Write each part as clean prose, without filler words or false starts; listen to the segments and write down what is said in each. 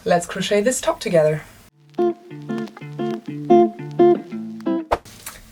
let's crochet this top together.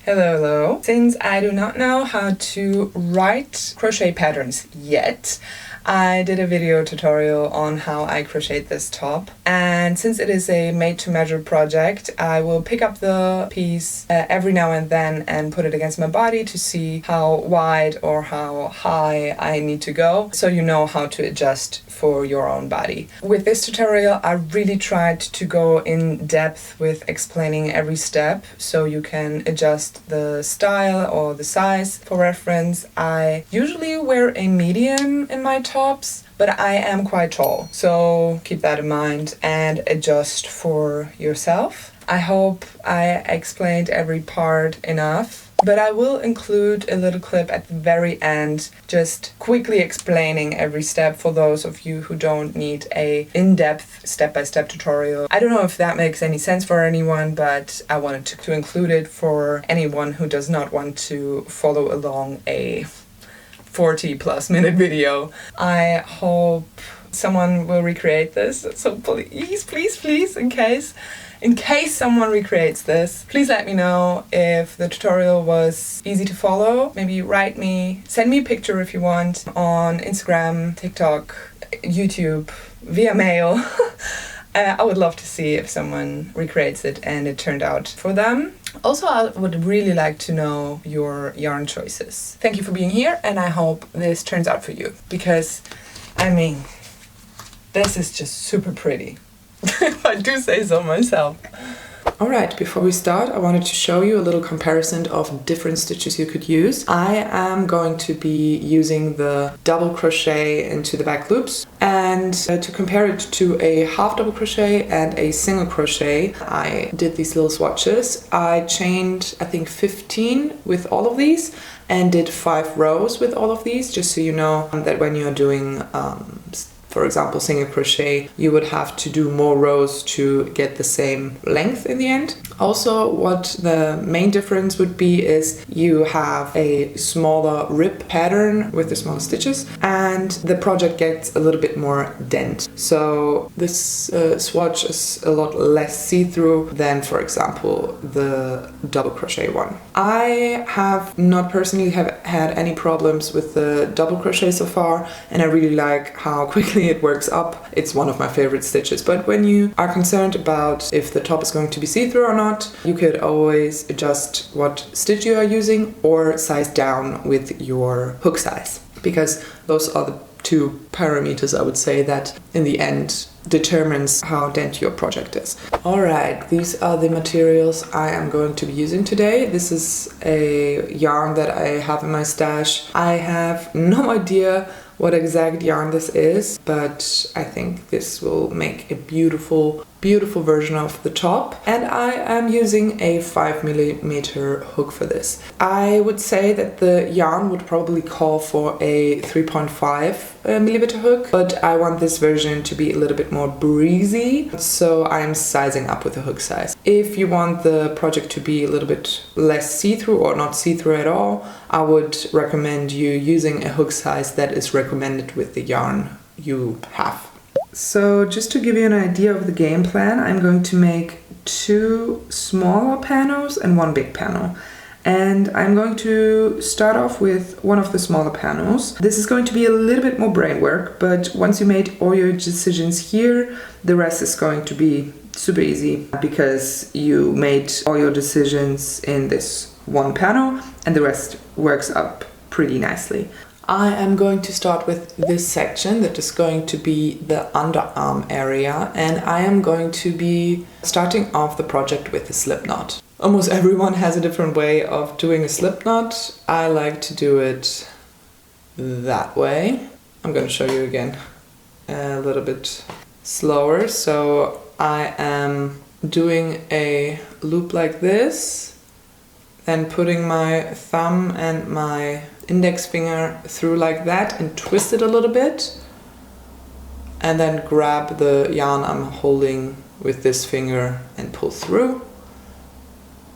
Hello, hello. Since I do not know how to write crochet patterns yet, I did a video tutorial on how I crochet this top, and since it is a made-to-measure project, I will pick up the piece every now and then and put it against my body to see how wide or how high I need to go, so you know how to adjust for your own body. With this tutorial, I really tried to go in depth with explaining every step so you can adjust the style or the size for reference. I usually wear a medium in my tops, but I am quite tall, so keep that in mind and adjust for yourself. I hope I explained every part enough, but I will include a little clip at the very end just quickly explaining every step for those of you who don't need a in-depth step-by-step tutorial. I don't know if that makes any sense for anyone, but I wanted to include it for anyone who does not want to follow along a 40+ minute video. I hope someone will recreate this, so please, in case someone recreates this, please let me know if the tutorial was easy to follow. Maybe send me a picture if you want on Instagram, TikTok, YouTube, via mail. I would love to see if someone recreates it and it turned out for them. Also, I would really like to know your yarn choices. Thank you for being here, and I hope this turns out for you, because, I mean, this is just super pretty. If I do say so myself. Alright, before we start, I wanted to show you a little comparison of different stitches you could use. I am going to be using the double crochet into the back loops, and to compare it to a half double crochet and a single crochet, I did these little swatches. I chained, I think, 15 with all of these and did 5 rows with all of these, just so you know that when you're doing for example, single crochet, you would have to do more rows to get the same length in the end. Also, what the main difference would be is you have a smaller rib pattern with the smaller stitches, and the project gets a little bit more dent. So this swatch is a lot less see-through than, for example, the double crochet one. I have not personally had any problems with the double crochet so far, and I really like how quickly it works up. It's one of my favorite stitches, but when you are concerned about if the top is going to be see-through or not, you could always adjust what stitch you are using or size down with your hook size, because those are the two parameters, I would say, that in the end determines how dense your project is. Alright, these are the materials I am going to be using today. This is a yarn that I have in my stash. I have no idea what exact yarn this is, but I think this will make a beautiful version of the top, and I am using a 5mm hook for this. I would say that the yarn would probably call for a 3.5mm hook, but I want this version to be a little bit more breezy, so I'm sizing up with the hook size. If you want the project to be a little bit less see-through or not see-through at all, I would recommend you using a hook size that is recommended with the yarn you have. So just to give you an idea of the game plan, I'm going to make 2 smaller panels and 1 big panel. And I'm going to start off with one of the smaller panels. This is going to be a little bit more brain work, but once you made all your decisions here, the rest is going to be super easy because you made all your decisions in this one panel and the rest works up pretty nicely. I am going to start with this section that is going to be the underarm area, and I am going to be starting off the project with a slip knot. Almost everyone has a different way of doing a slip knot. I like to do it that way. I'm going to show you again a little bit slower. So I am doing a loop like this, then putting my thumb and my index finger through like that and twist it a little bit, and then grab the yarn I'm holding with this finger and pull through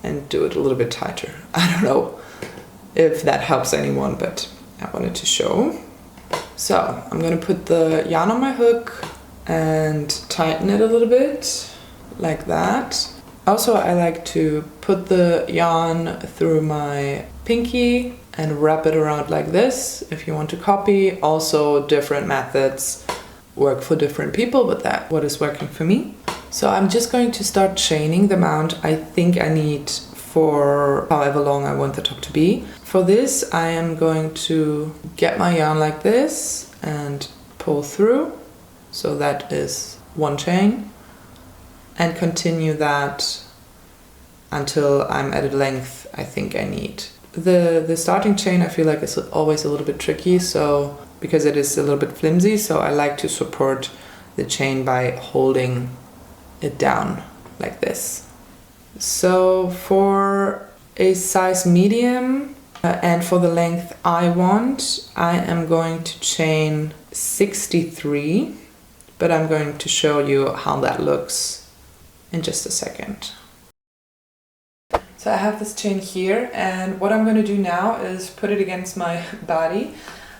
and do it a little bit tighter. I don't know if that helps anyone, but I wanted to show. So I'm gonna put the yarn on my hook, and tighten it a little bit, like that. Also, I like to put the yarn through my pinky and wrap it around like this if you want to copy. Also, different methods work for different people, but that's what is working for me. So I'm just going to start chaining the amount I think I need for however long I want the top to be. For this, I am going to get my yarn like this and pull through. So that is one chain, and continue that until I'm at a length I think I need. The starting chain I feel like is always a little bit tricky, so because it is a little bit flimsy, so I like to support the chain by holding it down like this. So for a size medium and for the length I want, I am going to chain 63, but I'm going to show you how that looks in just a second. So I have this chain here, and what I'm going to do now is put it against my body,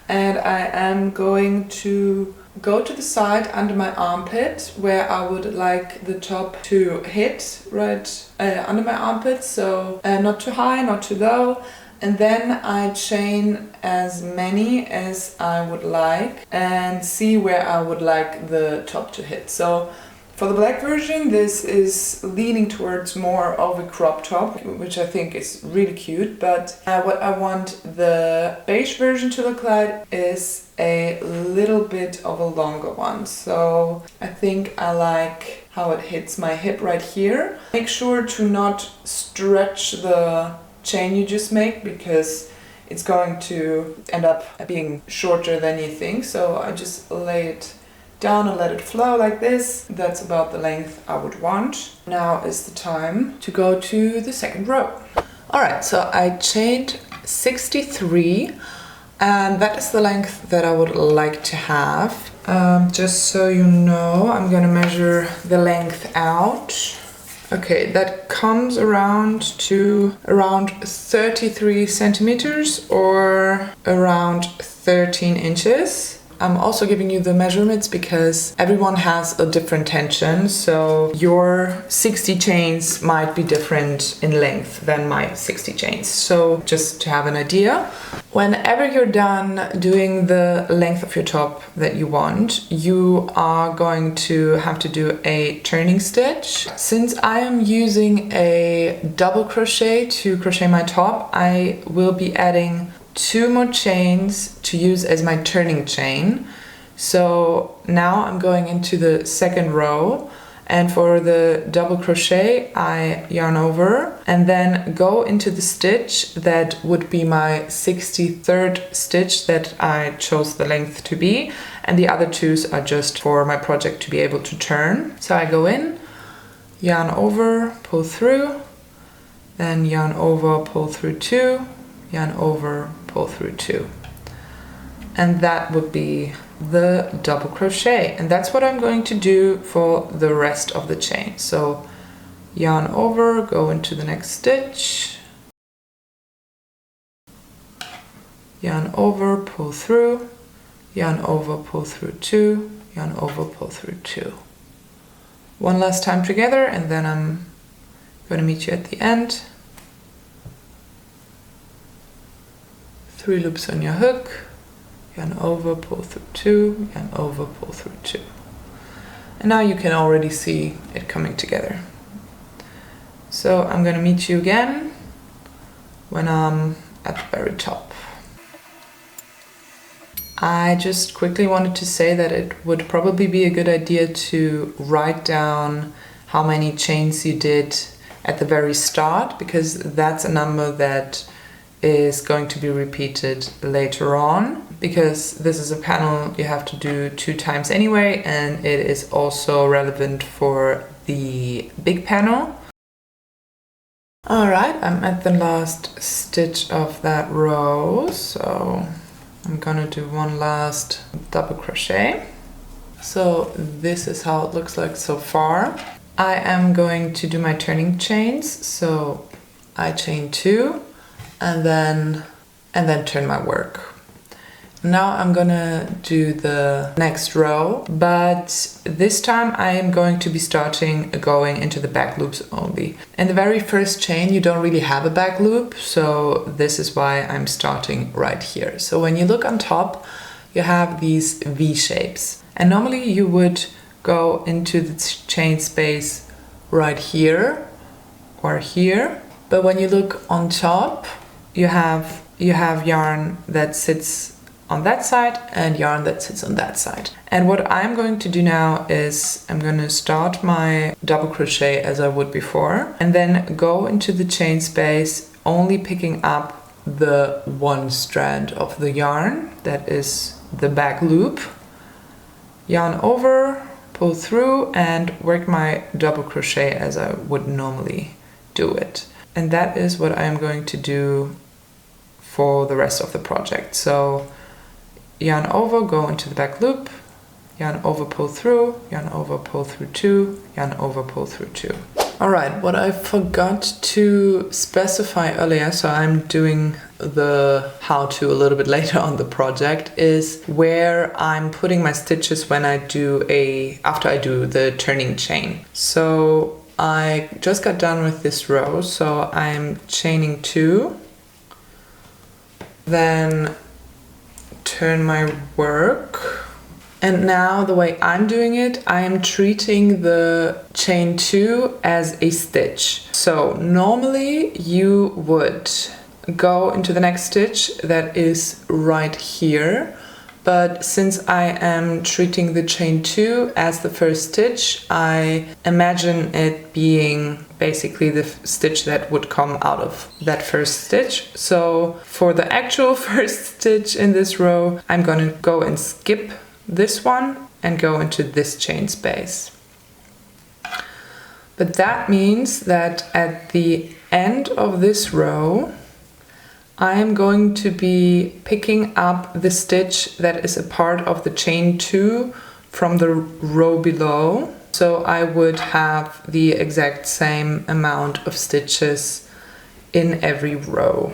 and I am going to go to the side under my armpit where I would like the top to hit, right under my armpit, so not too high, not too low. And then I chain as many as I would like and see where I would like the top to hit. So for the black version, this is leaning towards more of a crop top, which I think is really cute. But what I want the beige version to look like is a little bit of a longer one. So I think I like how it hits my hip right here. Make sure to not stretch the chain you just make, because it's going to end up being shorter than you think. So I just lay it down and let it flow like this. That's about the length I would want. Now is the time to go to the second row. Alright, so I chained 63, and that is the length that I would like to have. Just so you know, I'm gonna measure the length out. Okay, that comes around to around 33 centimeters or around 13 inches. I'm also giving you the measurements because everyone has a different tension, so your 60 chains might be different in length than my 60 chains. So just to have an idea, whenever you're done doing the length of your top that you want, you are going to have to do a turning stitch. Since I am using a double crochet to crochet my top, I will be adding 2 more chains to use as my turning chain. So now I'm going into the second row, and for the double crochet I yarn over and then go into the stitch that would be my 63rd stitch that I chose the length to be, and the other 2s are just for my project to be able to turn. So I go in, yarn over, pull through, then yarn over, pull through 2, yarn over, pull through 2, and that would be the double crochet. And that's what I'm going to do for the rest of the chain. So yarn over, go into the next stitch, yarn over, pull through, yarn over, pull through 2, yarn over, pull through 2. One last time together, and then I'm going to meet you at the end. 3 loops on your hook, yarn over, pull through 2, yarn over, pull through 2. And now you can already see it coming together. So I'm going to meet you again when I'm at the very top. I just quickly wanted to say that it would probably be a good idea to write down how many chains you did at the very start, because that's a number that is going to be repeated later on, because this is a panel you have to do 2 times anyway, and it is also relevant for the big panel. Alright, I'm at the last stitch of that row, so I'm gonna do one last double crochet. So this is how it looks like so far. I am going to do my turning chains, so I chain 2 and then turn my work. Now I'm gonna do the next row, but this time I am going to be going into the back loops only. In the very first chain you don't really have a back loop, so this is why I'm starting right here. So when you look on top, you have these V shapes. And normally you would go into the chain space right here or here. But when you look on top, you have yarn that sits on that side and yarn that sits on that side. And what I'm going to do now is I'm going to start my double crochet as I would before, and then go into the chain space, only picking up the one strand of the yarn that is the back loop, yarn over, pull through, and work my double crochet as I would normally do it. And that is what I'm going to do for the rest of the project. So yarn over, go into the back loop, yarn over, pull through, yarn over, pull through two, yarn over, pull through two. All right, what I forgot to specify earlier, so I'm doing the how-to a little bit later on the project, is where I'm putting my stitches when after I do the turning chain. So I just got done with this row, so I'm chaining 2, then turn my work, and now the way I'm doing it, I am treating the chain 2 as a stitch. So normally you would go into the next stitch that is right here, but since I am treating the chain 2 as the first stitch, I imagine it being basically the stitch that would come out of that first stitch. So for the actual first stitch in this row, I'm going to go and skip this one and go into this chain space. But that means that at the end of this row, I am going to be picking up the stitch that is a part of the chain 2 from the row below. So I would have the exact same amount of stitches in every row.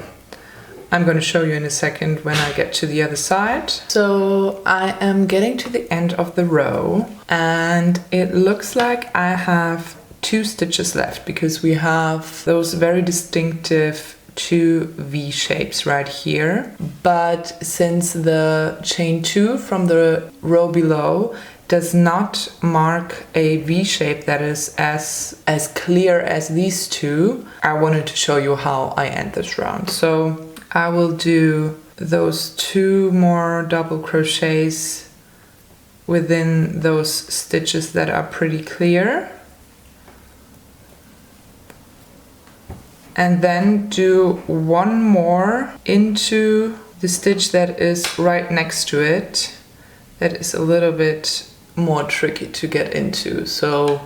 I'm going to show you in a second when I get to the other side. So I am getting to the end of the row, and it looks like I have 2 stitches left because we have those very distinctive 2 V shapes right here. But since the chain 2 from the row below does not mark a V shape that is as clear as these 2, I wanted to show you how I end this round. So I will do those 2 more double crochets within those stitches that are pretty clear, and then do 1 more into the stitch that is right next to it, that is a little bit more tricky to get into. So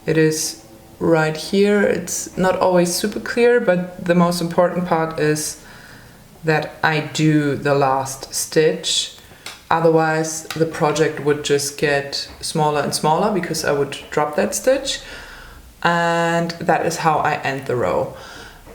it is right here. It's not always super clear, but the most important part is that I do the last stitch. Otherwise the project would just get smaller and smaller because I would drop that stitch, and that is how I end the row.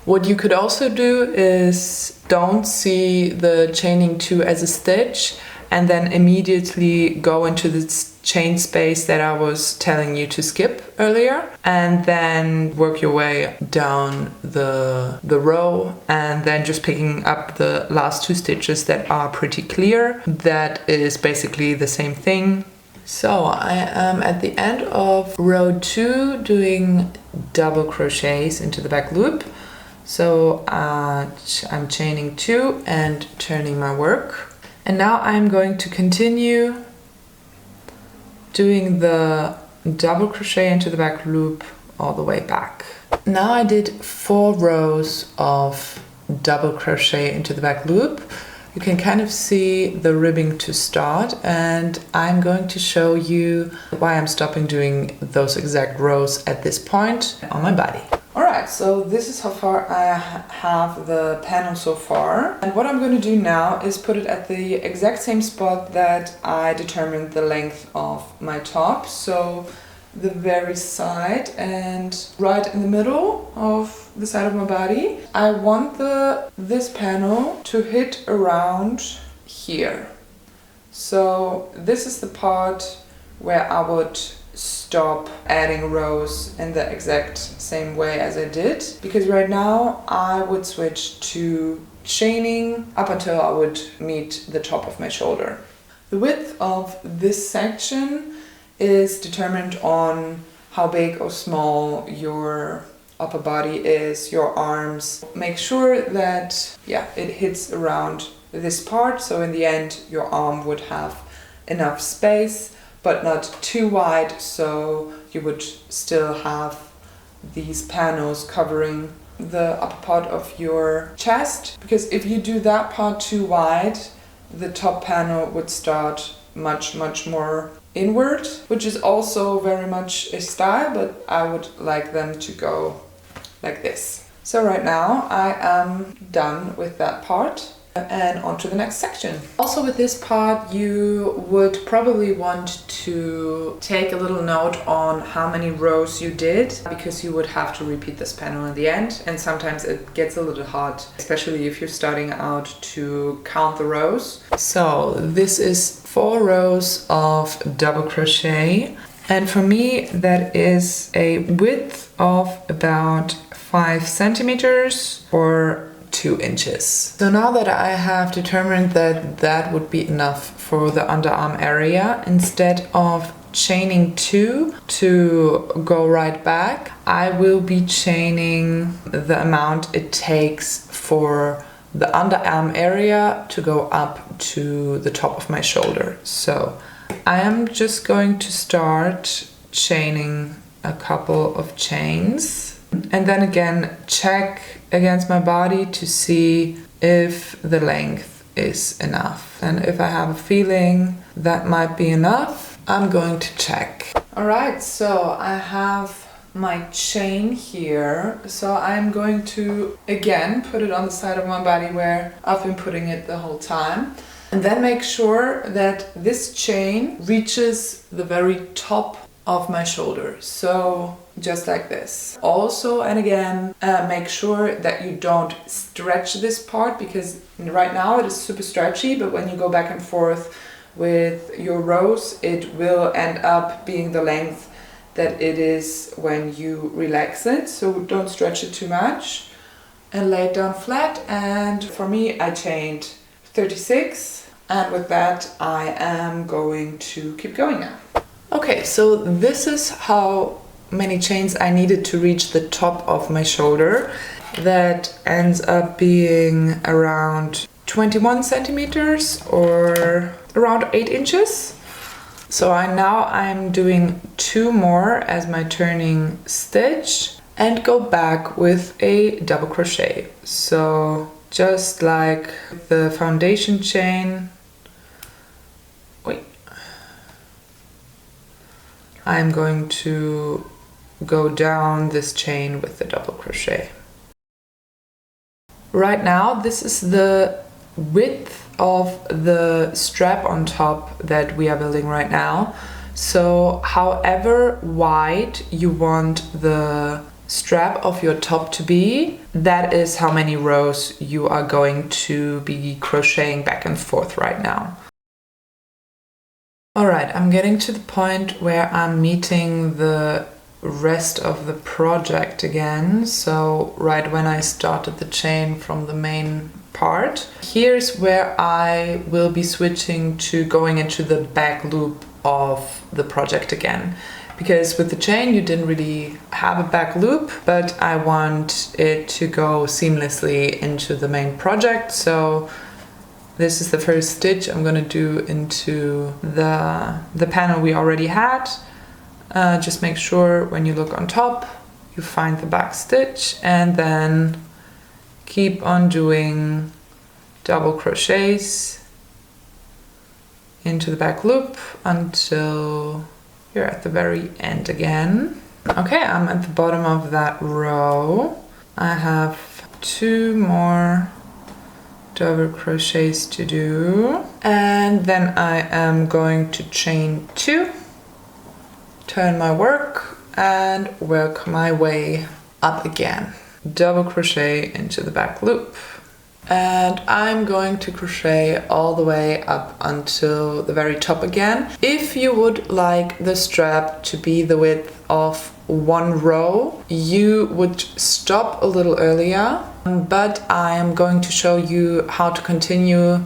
What you could also do is don't see the chaining 2 as a stitch and then immediately go into the chain space that I was telling you to skip earlier, and then work your way down the row, and then just picking up the last 2 stitches that are pretty clear. That is basically the same thing. So I am at the end of row 2 doing double crochets into the back loop. So I'm chaining 2 and turning my work. And now I'm going to continue doing the double crochet into the back loop all the way back. Now I did 4 rows of double crochet into the back loop. You can kind of see the ribbing to start, and I'm going to show you why I'm stopping doing those exact rows at this point on my body. Alright, so this is how far I have the panel so far. And what I'm going to do now is put it at the exact same spot that I determined the length of my top. So the very side and right in the middle of the side of my body. I want this panel to hit around here. So this is the part where I would stop adding rows in the exact same way as I did, because right now I would switch to chaining up until I would meet the top of my shoulder. The width of this section is determined on how big or small your upper body is, your arms. Make sure that it hits around this part, so in the end your arm would have enough space but not too wide, so you would still have these panels covering the upper part of your chest, because if you do that part too wide, the top panel would start much more inward, which is also very much a style, but I would like them to go like this. So right now I am done with that part and on to the next section. Also with this part you would probably want to take a little note on how many rows you did, because you would have to repeat this panel in the end, and sometimes it gets a little hard, especially if you're starting out to count the rows. So this is 4 rows of double crochet, and for me that is a width of about 5 centimeters or 2 inches. So now that I have determined that that would be enough for the underarm area, instead of chaining 2 to go right back, I will be chaining the amount it takes for the underarm area to go up to the top of my shoulder. So I am just going to start chaining a couple of chains, and then again check against my body to see if the length is enough. And if I have a feeling that might be enough, I'm going to check. Alright, so I have my chain here. So I'm going to again put it on the side of my body where I've been putting it the whole time. And then make sure that this chain reaches the very top of my shoulder. So just like this. Also, and again, make sure that you don't stretch this part, because right now it is super stretchy, but when you go back and forth with your rows, it will end up being the length that it is when you relax it. So don't stretch it too much, and lay it down flat. And for me, I chained 36, and with that I am going to keep going now. Okay, so this is how many chains I needed to reach the top of my shoulder. That ends up being around 21 centimeters or around 8 inches. So I'm doing 2 more as my turning stitch and go back with a double crochet. So just like the foundation chain, I'm going to go down this chain with the double crochet. Right now, this is the width of the strap on top that we are building right now. So however wide you want the strap of your top to be, that is how many rows you are going to be crocheting back and forth right now. Alright, I'm getting to the point where I'm meeting the rest of the project again. So right when I started the chain from the main part, here's where I will be switching to going into the back loop of the project again. Because with the chain you didn't really have a back loop, but I want it to go seamlessly into the main project. So this is the first stitch I'm gonna do into the panel we already had. Just make sure when you look on top, you find the back stitch, and then keep on doing double crochets into the back loop until you're at the very end again. Okay, I'm at the bottom of that row. I have 2 more double crochets to do, and then I am going to chain 2, turn my work and work my way up again. Double crochet into the back loop. And I'm going to crochet all the way up until the very top again. If you would like the strap to be the width of one row, you would stop a little earlier, but I am going to show you how to continue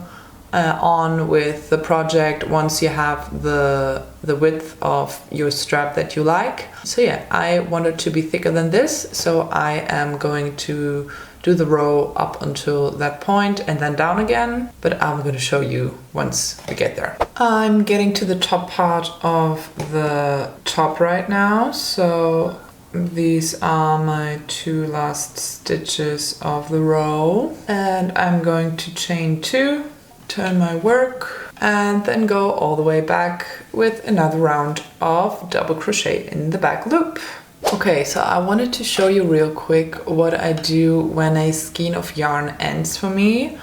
on with the project once you have the width of your strap that you like. So yeah, I want it to be thicker than this, so I am going to do the row up until that point and then down again, but I'm going to show you once we get there. I'm getting to the top part of the top right now, so these are my 2 last stitches of the row, and I'm going to chain 2, turn my work, and then go all the way back with another round of double crochet in the back loop. Okay, so I wanted to show you real quick what I do when a skein of yarn ends for me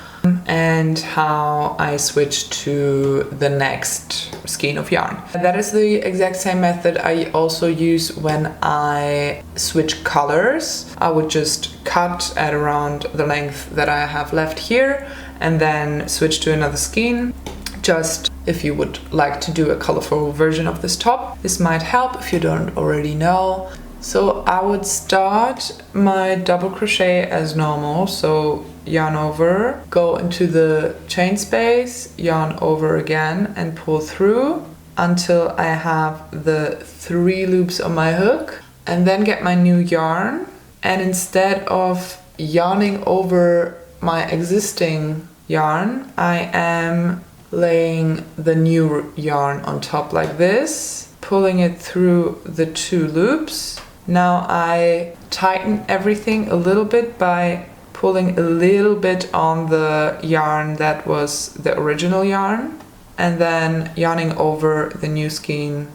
and how I switch to the next skein of yarn. That is the exact same method I also use when I switch colors. I would just cut at around the length that I have left here and then switch to another skein. Just if you would like to do a colorful version of this top, this might help if you don't already know. So I would start my double crochet as normal, so yarn over, go into the chain space, yarn over again and pull through until I have the 3 loops on my hook, and then get my new yarn, and instead of yarning over my existing yarn, I am laying the new yarn on top like this, pulling it through the 2 loops. Now I tighten everything a little bit by pulling a little bit on the yarn that was the original yarn, and then yarning over the new skein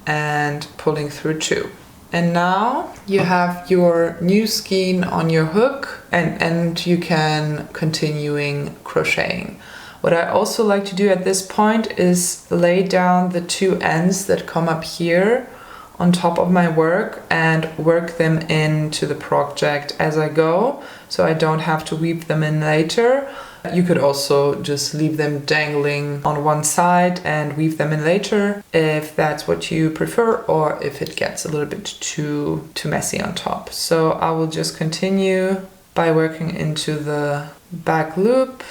and pulling through 2. And now you have your new skein on your hook, and you can continuing crocheting. What I also like to do at this point is lay down the 2 ends that come up here on top of my work and work them into the project as I go, so I don't have to weave them in later. You could also just leave them dangling on one side and weave them in later if that's what you prefer, or if it gets a little bit too messy on top. So I will just continue by working into the back loop.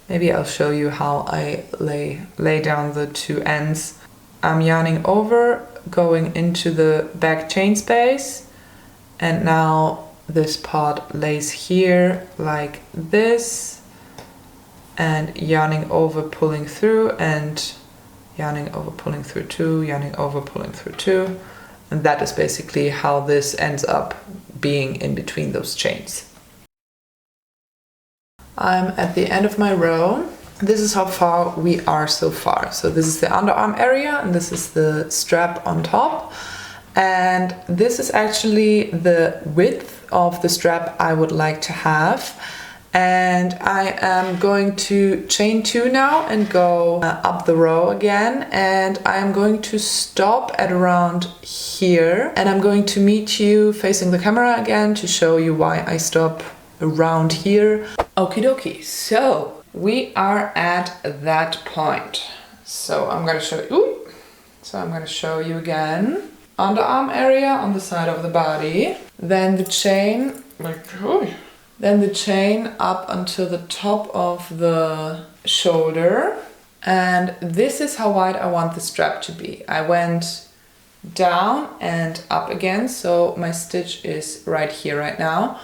Maybe I'll show you how I lay down the 2 ends. I'm yarning over, going into the back chain space, and now this part lays here like this, and yarning over, pulling through, and yarning over, pulling through 2, yarning over, pulling through 2, and that is basically how this ends up being in between those chains. I'm at the end of my row. This is how far we are so far. So this is the underarm area and this is the strap on top. And this is actually the width of the strap I would like to have. And I am going to chain 2 now and go up the row again. And I am going to stop at around here. And I'm going to meet you facing the camera again to show you why I stop around here. Okie dokie, so we are at that point. So I'm gonna show you again. Underarm area on the side of the body. Then the chain, up until the top of the shoulder. And this is how wide I want the strap to be. I went down and up again, so my stitch is right here right now.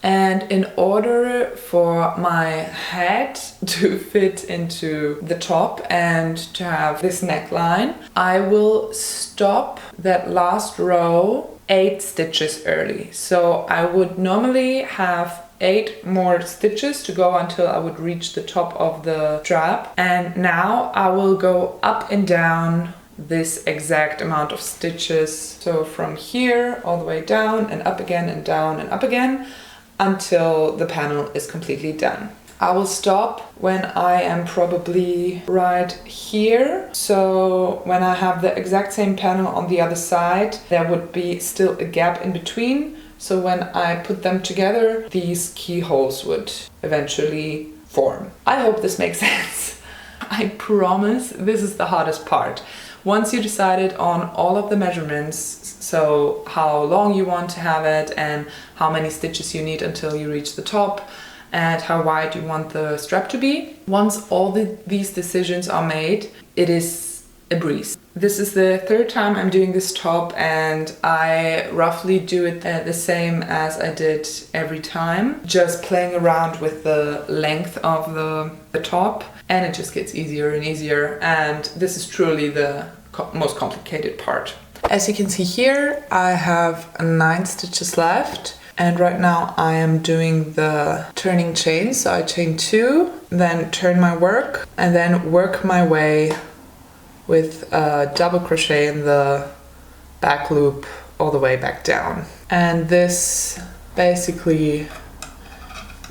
And in order for my head to fit into the top and to have this neckline, I will stop that last row 8 stitches early. So I would normally have 8 more stitches to go until I would reach the top of the strap. And now I will go up and down this exact amount of stitches. So from here all the way down and up again and down and up again, until the panel is completely done. I will stop when I am probably right here. So when I have the exact same panel on the other side, there would be still a gap in between. So when I put them together, these keyholes would eventually form. I hope this makes sense. I promise this is the hardest part. Once you decided on all of the measurements, so how long you want to have it and how many stitches you need until you reach the top and how wide you want the strap to be, once all these decisions are made, it is a breeze. This is the third time I'm doing this top, and I roughly do it the same as I did every time, just playing around with the length of the top, and it just gets easier and easier, and this is truly the most complicated part. As you can see here, I have 9 stitches left. And right now I am doing the turning chain. So I chain 2, then turn my work, and then work my way with a double crochet in the back loop all the way back down. And this basically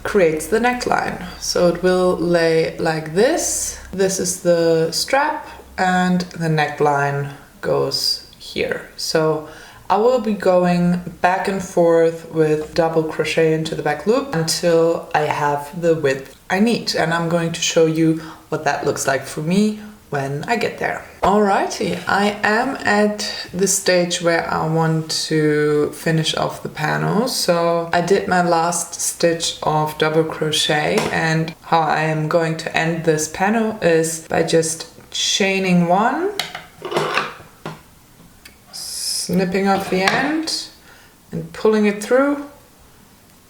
creates the neckline. So it will lay like this. This is the strap and the neckline goes here. So I will be going back and forth with double crochet into the back loop until I have the width I need. And I'm going to show you what that looks like for me when I get there. Alrighty, I am at the stage where I want to finish off the panel. So I did my last stitch of double crochet, and how I am going to end this panel is by just chaining 1, snipping off the end and pulling it through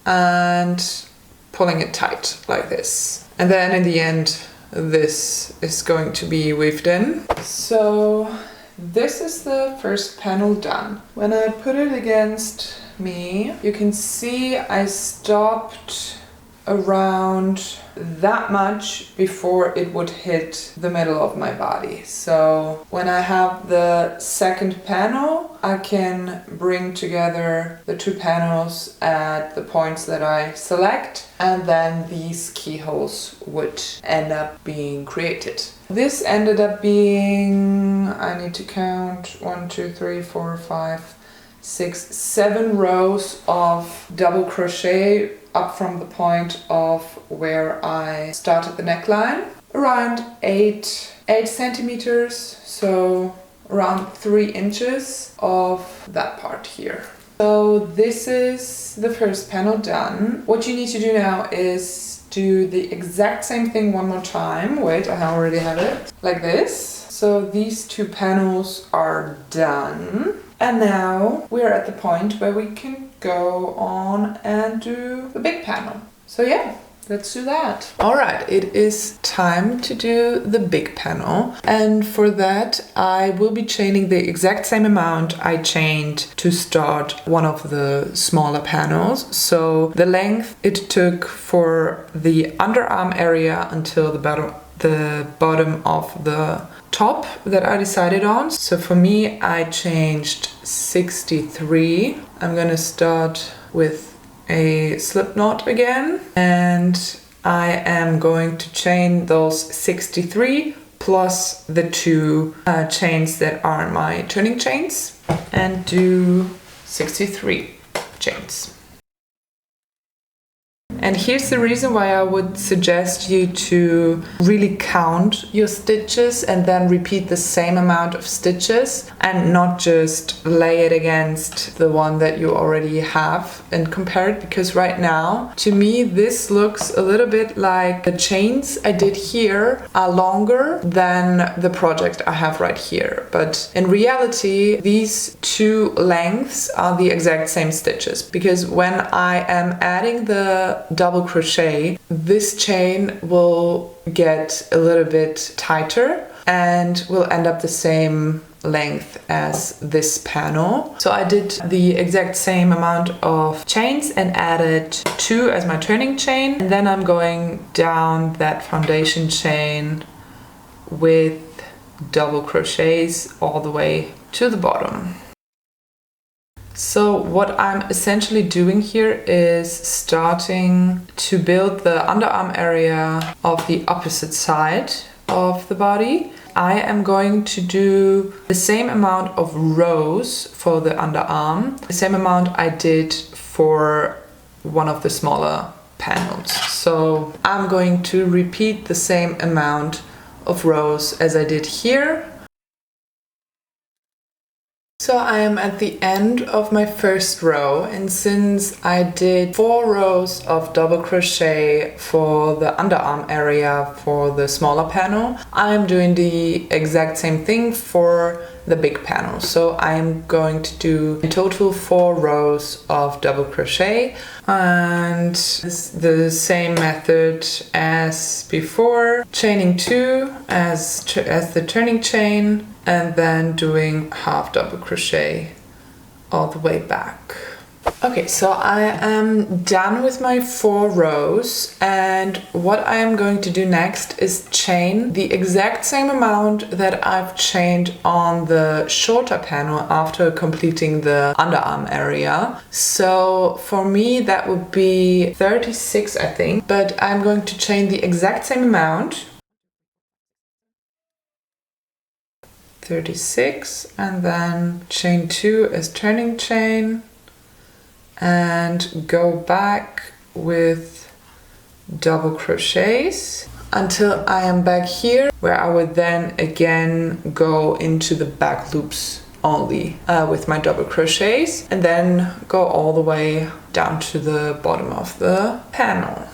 and pulling it tight like this. And then in the end, this is going to be weaved in. So this is the first panel done. When I put it against me, you can see I stopped around that much before it would hit the middle of my body. So when I have the second panel, I can bring together the 2 panels at the points that I select, and then these keyholes would end up being created. This ended up being, I need to count, 1, 2, 3, 4, 5, 6, 7 rows of double crochet up from the point of where I started the neckline. Around 8 centimeters, so around 3 inches of that part here. So this is the first panel done. What you need to do now is do the exact same thing one more time. Wait, I already have it. Like this. So these 2 panels are done. And now we're at the point where we can go on and do the big panel. So yeah, let's do that. All right, it is time to do the big panel. And for that, I will be chaining the exact same amount I chained to start one of the smaller panels. So the length it took for the underarm area until the bottom of the top that I decided on. So for me, I changed 63. I'm gonna start with a slip knot again, and I am going to chain those 63 plus the 2 chains that are my turning chains, and do 63 chains. And here's the reason why I would suggest you to really count your stitches and then repeat the same amount of stitches and not just lay it against the one that you already have and compare it, because right now, to me, this looks a little bit like the chains I did here are longer than the project I have right here. But in reality, these 2 lengths are the exact same stitches, because when I am adding the double crochet, this chain will get a little bit tighter and will end up the same length as this panel. So I did the exact same amount of chains and added 2 as my turning chain, and then I'm going down that foundation chain with double crochets all the way to the bottom. So what I'm essentially doing here is starting to build the underarm area of the opposite side of the body. I am going to do the same amount of rows for the underarm, the same amount I did for one of the smaller panels. So I'm going to repeat the same amount of rows as I did here. So I am at the end of my first row, and since I did 4 rows of double crochet for the underarm area for the smaller panel, I am doing the exact same thing for the big panel. So I'm going to do in total 4 rows of double crochet, and it's the same method as before, chaining 2 as the turning chain, and then doing half double crochet all the way back. Okay, so I am done with my 4 rows, and what I am going to do next is chain the exact same amount that I've chained on the shorter panel after completing the underarm area. So for me that would be 36, I think, but I'm going to chain the exact same amount, 36, and then chain 2 as turning chain and go back with double crochets until I am back here, where I would then again go into the back loops only with my double crochets, and then go all the way down to the bottom of the panel.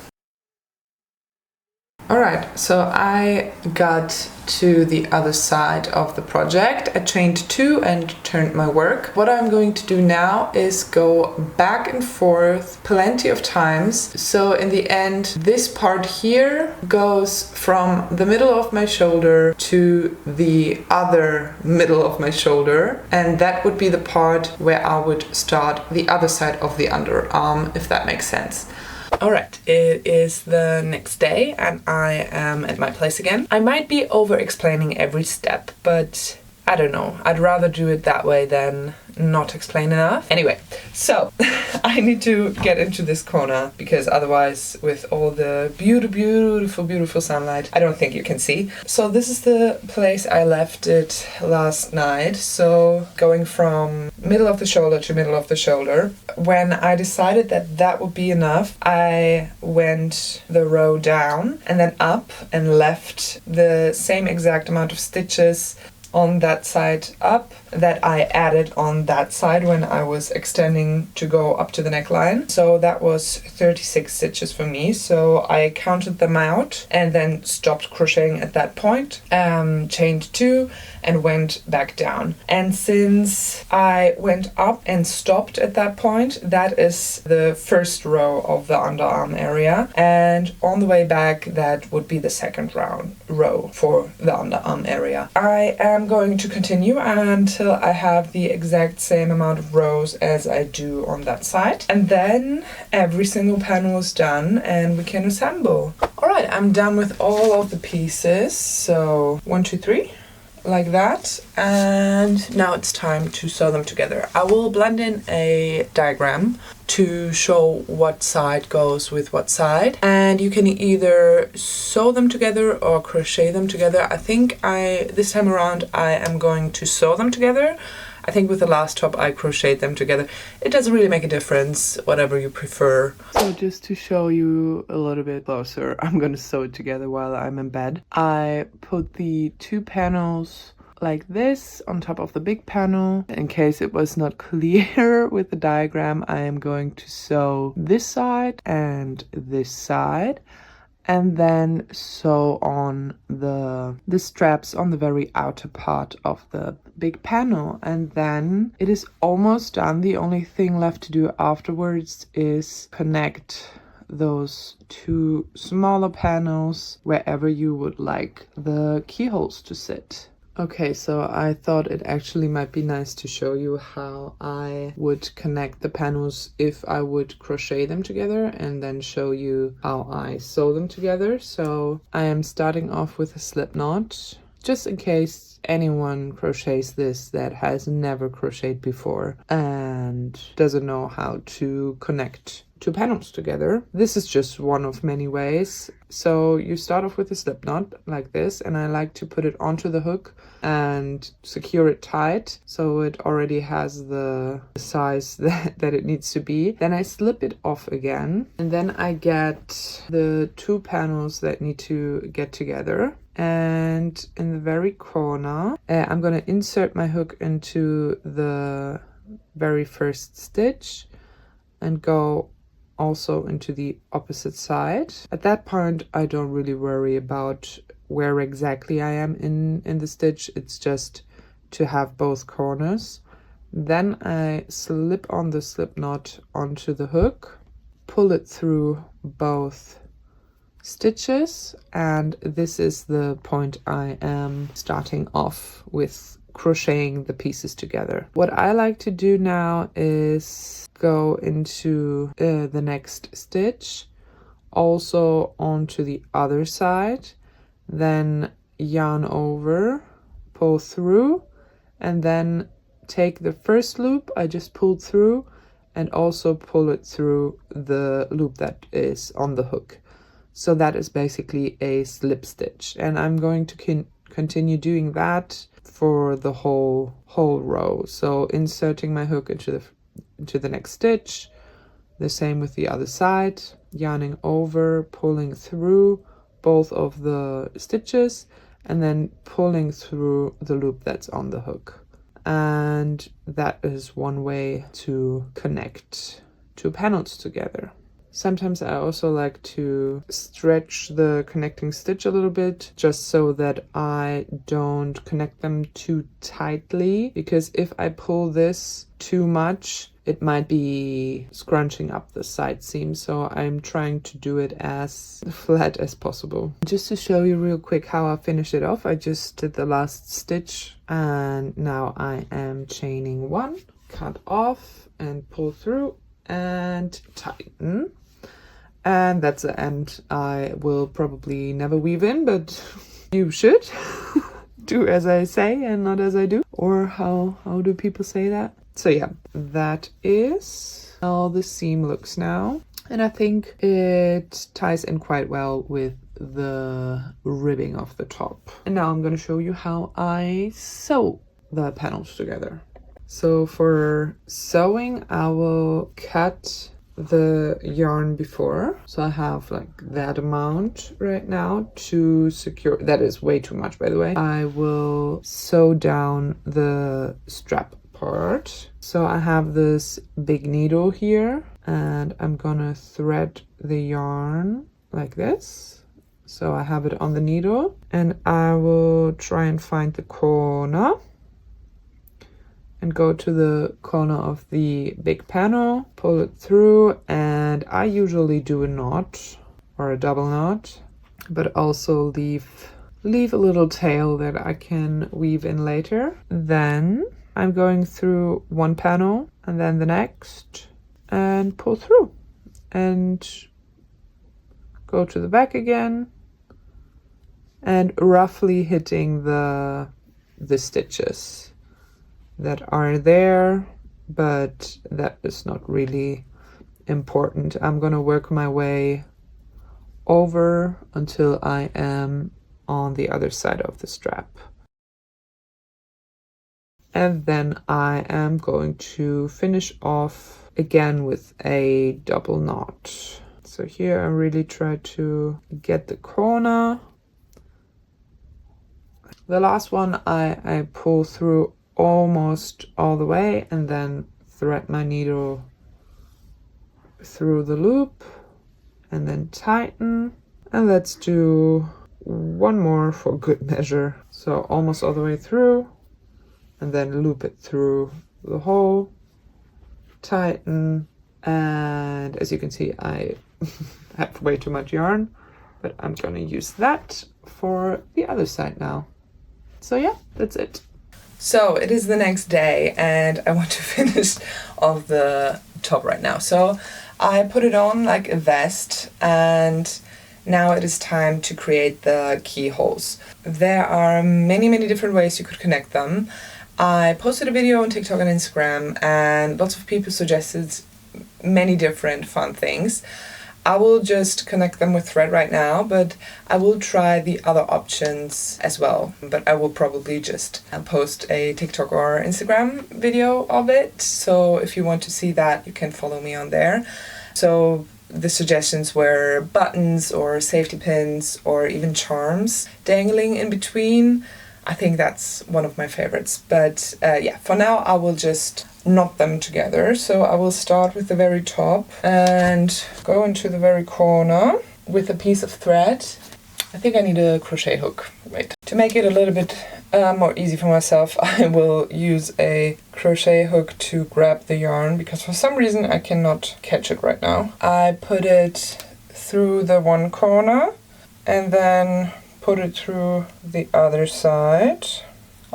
Alright, so I got to the other side of the project. I chained 2 and turned my work. What I'm going to do now is go back and forth plenty of times. So in the end, this part here goes from the middle of my shoulder to the other middle of my shoulder, and that would be the part where I would start the other side of the underarm, if that makes sense. Alright, it is the next day and I am at my place again. I might be over explaining every step, but I don't know. I'd rather do it that way than not explain enough. Anyway, so I need to get into this corner because otherwise with all the beautiful sunlight, I don't think you can see. So this is the place I left it last night. So going from middle of the shoulder to middle of the shoulder. When I decided that that would be enough, I went the row down and then up and left the same exact amount of stitches on that side up that I added on that side when I was extending to go up to the neckline. So that was 36 stitches for me. So I counted them out and then stopped crocheting at that point, chained 2 and went back down. And since I went up and stopped at that point, that is the first row of the underarm area, and on the way back that would be the second row for the underarm area. I am going to continue until I have the exact same amount of rows as I do on that side, and then every single panel is done and we can assemble. Alright, I'm done with all of the pieces, so 1, 2, 3, like that, and now it's time to sew them together. I will blend in a diagram to show what side goes with what side, and you can either sew them together or crochet them together. I think this time around I am going to sew them together. I think with the last top I crocheted them together. It doesn't really make a difference, whatever you prefer. So just to show you a little bit closer, I'm gonna sew it together while I'm in bed. I put the 2 panels like this on top of the big panel. In case it was not clear with the diagram, I am going to sew this side and this side, and then sew on the straps on the very outer part of the big panel, and then it is almost done. The only thing left to do afterwards is connect those 2 smaller panels wherever you would like the keyholes to sit. Okay, so I thought it actually might be nice to show you how I would connect the panels if I would crochet them together, and then show you how I sew them together. So I am starting off with a slip knot just in case anyone crochets this that has never crocheted before and doesn't know how to connect two panels together. This is just one of many ways. So you start off with a slip knot like this, and I like to put it onto the hook and secure it tight so it already has the size that it needs to be. Then I slip it off again, and then I get the two panels that need to get together. And in the very corner, I'm going to insert my hook into the very first stitch and go also into the opposite side. At that point, I don't really worry about where exactly I am in the stitch. It's just to have both corners. Then I slip on the slip knot onto the hook, pull it through both stitches, and this is the point I am starting off with crocheting the pieces together. What I like to do now is go into the next stitch, also onto the other side, then yarn over, pull through, and then take the first loop I just pulled through and also pull it through the loop that is on the hook. So that is basically a slip stitch, and I'm going to continue doing that for the whole row. So inserting my hook into the next stitch, the same with the other side, yarning over, pulling through both of the stitches, and then pulling through the loop that's on the hook. And that is one way to connect two panels together. Sometimes I also like to stretch the connecting stitch a little bit, just so that I don't connect them too tightly, because if I pull this too much, it might be scrunching up the side seam. So I'm trying to do it as flat as possible. Just to show you real quick how I finish it off, I just did the last stitch, and now I am chaining one, cut off and pull through and tighten. And that's the end. I will probably never weave in, but you should do as I say and not as I do. Or how do people say that? So yeah, that is how the seam looks now. And I think it ties in quite well with the ribbing of the top. And now I'm going to show you how I sew the panels together. So for sewing, I will cut the yarn before, so I have like that amount right now to secure. That is way too much, by the way. I will sew down the strap part. So I have this big needle here, and I'm gonna thread the yarn like this. So I have it on the needle, and I will try and find the corner and go to the corner of the big panel, pull it through, and I usually do a knot or a double knot, but also leave a little tail that I can weave in later. Then I'm going through one panel and then the next and pull through and go to the back again and roughly hitting the stitches that are there, but that is not really important. I'm gonna work my way over until I am on the other side of the strap. And then I am going to finish off again with a double knot. So here I really try to get the corner. The last one I pull through almost all the way and then thread my needle through the loop and then tighten. And let's do one more for good measure. So almost all the way through and then loop it through the hole, tighten, and as you can see I have way too much yarn, but I'm gonna use that for the other side now. So yeah, that's it. So it is the next day and I want to finish off the top right now. So I put it on like a vest, and Now it is time to create the keyholes. There are many different ways you could connect them. I posted a video on TikTok and Instagram, and lots of people suggested many different fun things. I will just connect them with thread right now, but I will try the other options as well. But I will probably just post a TikTok or Instagram video of it. So if you want to see that, you can follow me on there. So the suggestions were buttons or safety pins or even charms dangling in between. I think that's one of my favorites. But yeah, for now I will just knot them together. So I will start with the very top and go into the very corner with a piece of thread. I think I need a crochet hook. Wait. To make it a little bit more easy for myself, I will use a crochet hook to grab the yarn because for some reason I cannot catch it right now. I put it through the one corner and then put it through the other side.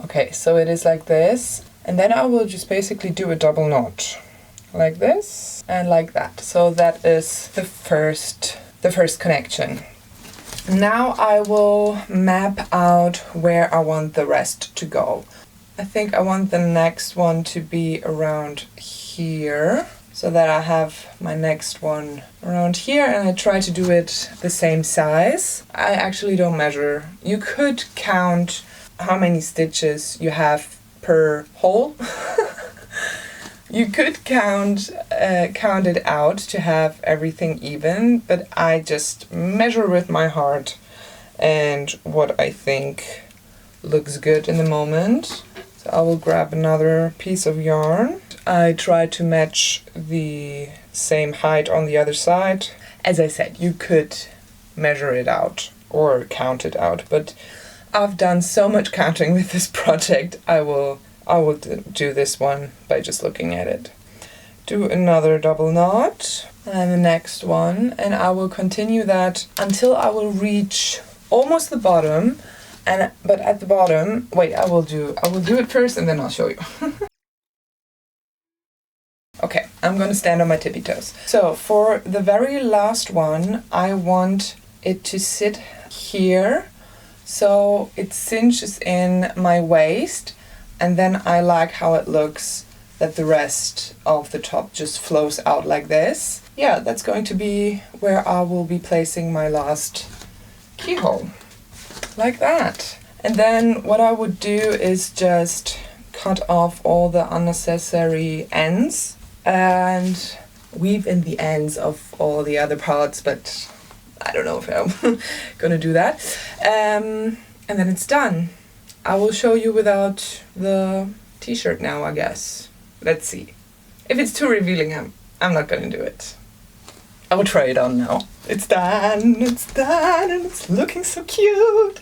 Okay, so it is like this. And then I will just basically do a double knot like this and like that. So that is the first connection. Now I will map out where I want the rest to go. I think I want the next one to be around here so that I have my next one around here, and I try to do it the same size. I actually don't measure. You could count how many stitches you have per hole. You could count it out to have everything even, but I just measure with my heart and what I think looks good in the moment. So I will grab another piece of yarn. I try to match the same height on the other side. As I said, you could measure it out or count it out, but I've done so much counting with this project, I will do this one by just looking at it. Do another double knot and the next one, and I will continue that until I will reach almost the bottom. But at the bottom, wait, I will do it first and then I'll show you. Okay, I'm gonna stand on my tippy toes. So for the very last one, I want it to sit here so it cinches in my waist. And then I like how it looks, that the rest of the top just flows out like this. Yeah, that's going to be where I will be placing my last keyhole. Like that. And then what I would do is just cut off all the unnecessary ends and weave in the ends of all the other parts, but I don't know if I'm gonna do that. And then it's done. I will show you without the t-shirt now, I guess. Let's see. If it's too revealing, I'm not gonna do it. I will try it on now. It's done, and it's looking so cute.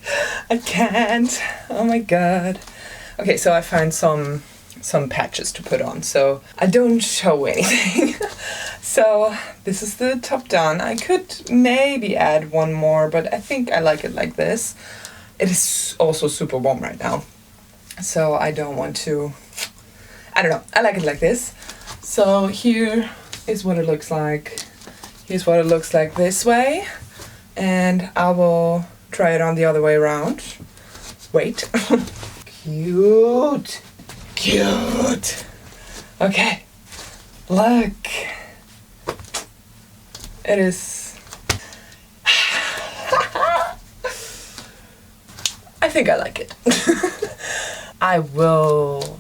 I can't, oh my god. Okay, so I found some patches to put on, so I don't show anything. So this is the top done. I could maybe add one more, but I think I like it like this. It is also super warm right now, so I don't want to, I don't know, I like it like this. So here is what it looks like. Here's what it looks like this way, and I will try it on the other way around. Wait. Cute. Cute. Okay, look. It is, I think I like it. I will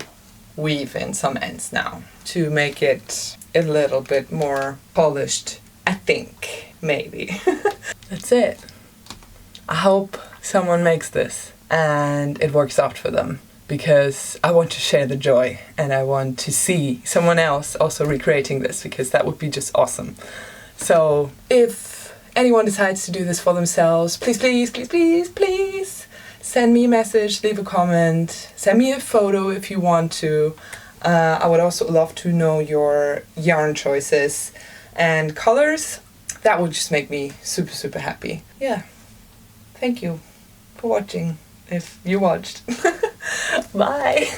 weave in some ends now to make it a little bit more polished, I think, maybe. That's it. I hope someone makes this and it works out for them, because I want to share the joy and I want to see someone else also recreating this, because that would be just awesome. So if anyone decides to do this for themselves, please, please, please, please, please send me a message, leave a comment, send me a photo if you want to. I would also love to know your yarn choices and colors. That would just make me super, super happy. Yeah. Thank you for watching, if you watched. Bye.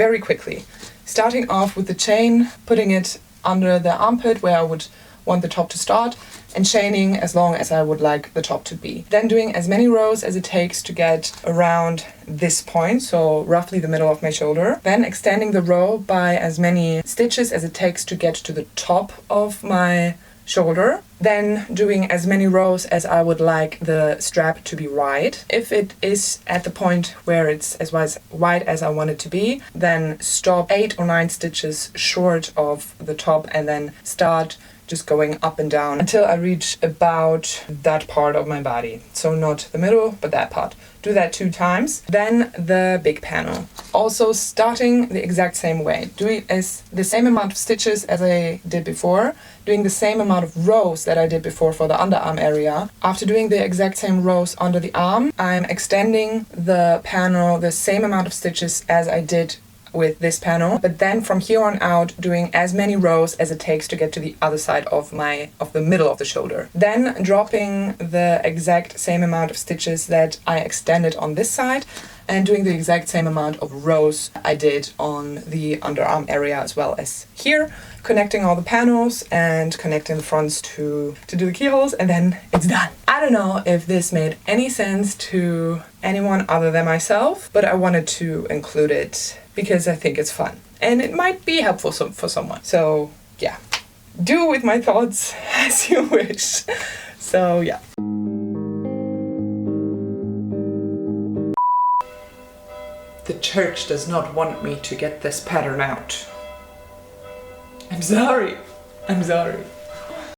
very quickly. Starting off with the chain, putting it under the armpit where I would want the top to start, and chaining as long as I would like the top to be. Then doing as many rows as it takes to get around this point, so roughly the middle of my shoulder. Then extending the row by as many stitches as it takes to get to the top of my shoulder. Then doing as many rows as I would like the strap to be wide. If it is at the point where it's as wide as I want it to be, then stop 8 or 9 stitches short of the top and then start just going up and down until I reach about that part of my body. So not the middle, but that part. Do that 2 times. Then the big panel. Also starting the exact same way. Doing the same amount of stitches as I did before. Doing the same amount of rows that I did before for the underarm area. After doing the exact same rows under the arm, I'm extending the panel the same amount of stitches as I did with this panel, but then from here on out doing as many rows as it takes to get to the other side of the middle of the shoulder. Then dropping the exact same amount of stitches that I extended on this side and doing the exact same amount of rows I did on the underarm area as well as here, connecting all the panels and connecting the fronts to do the keyholes, and then it's done. I don't know if this made any sense to anyone other than myself, but I wanted to include it because I think it's fun and it might be helpful for someone. So yeah, do with my thoughts as you wish. So yeah. The church does not want me to get this pattern out. I'm sorry.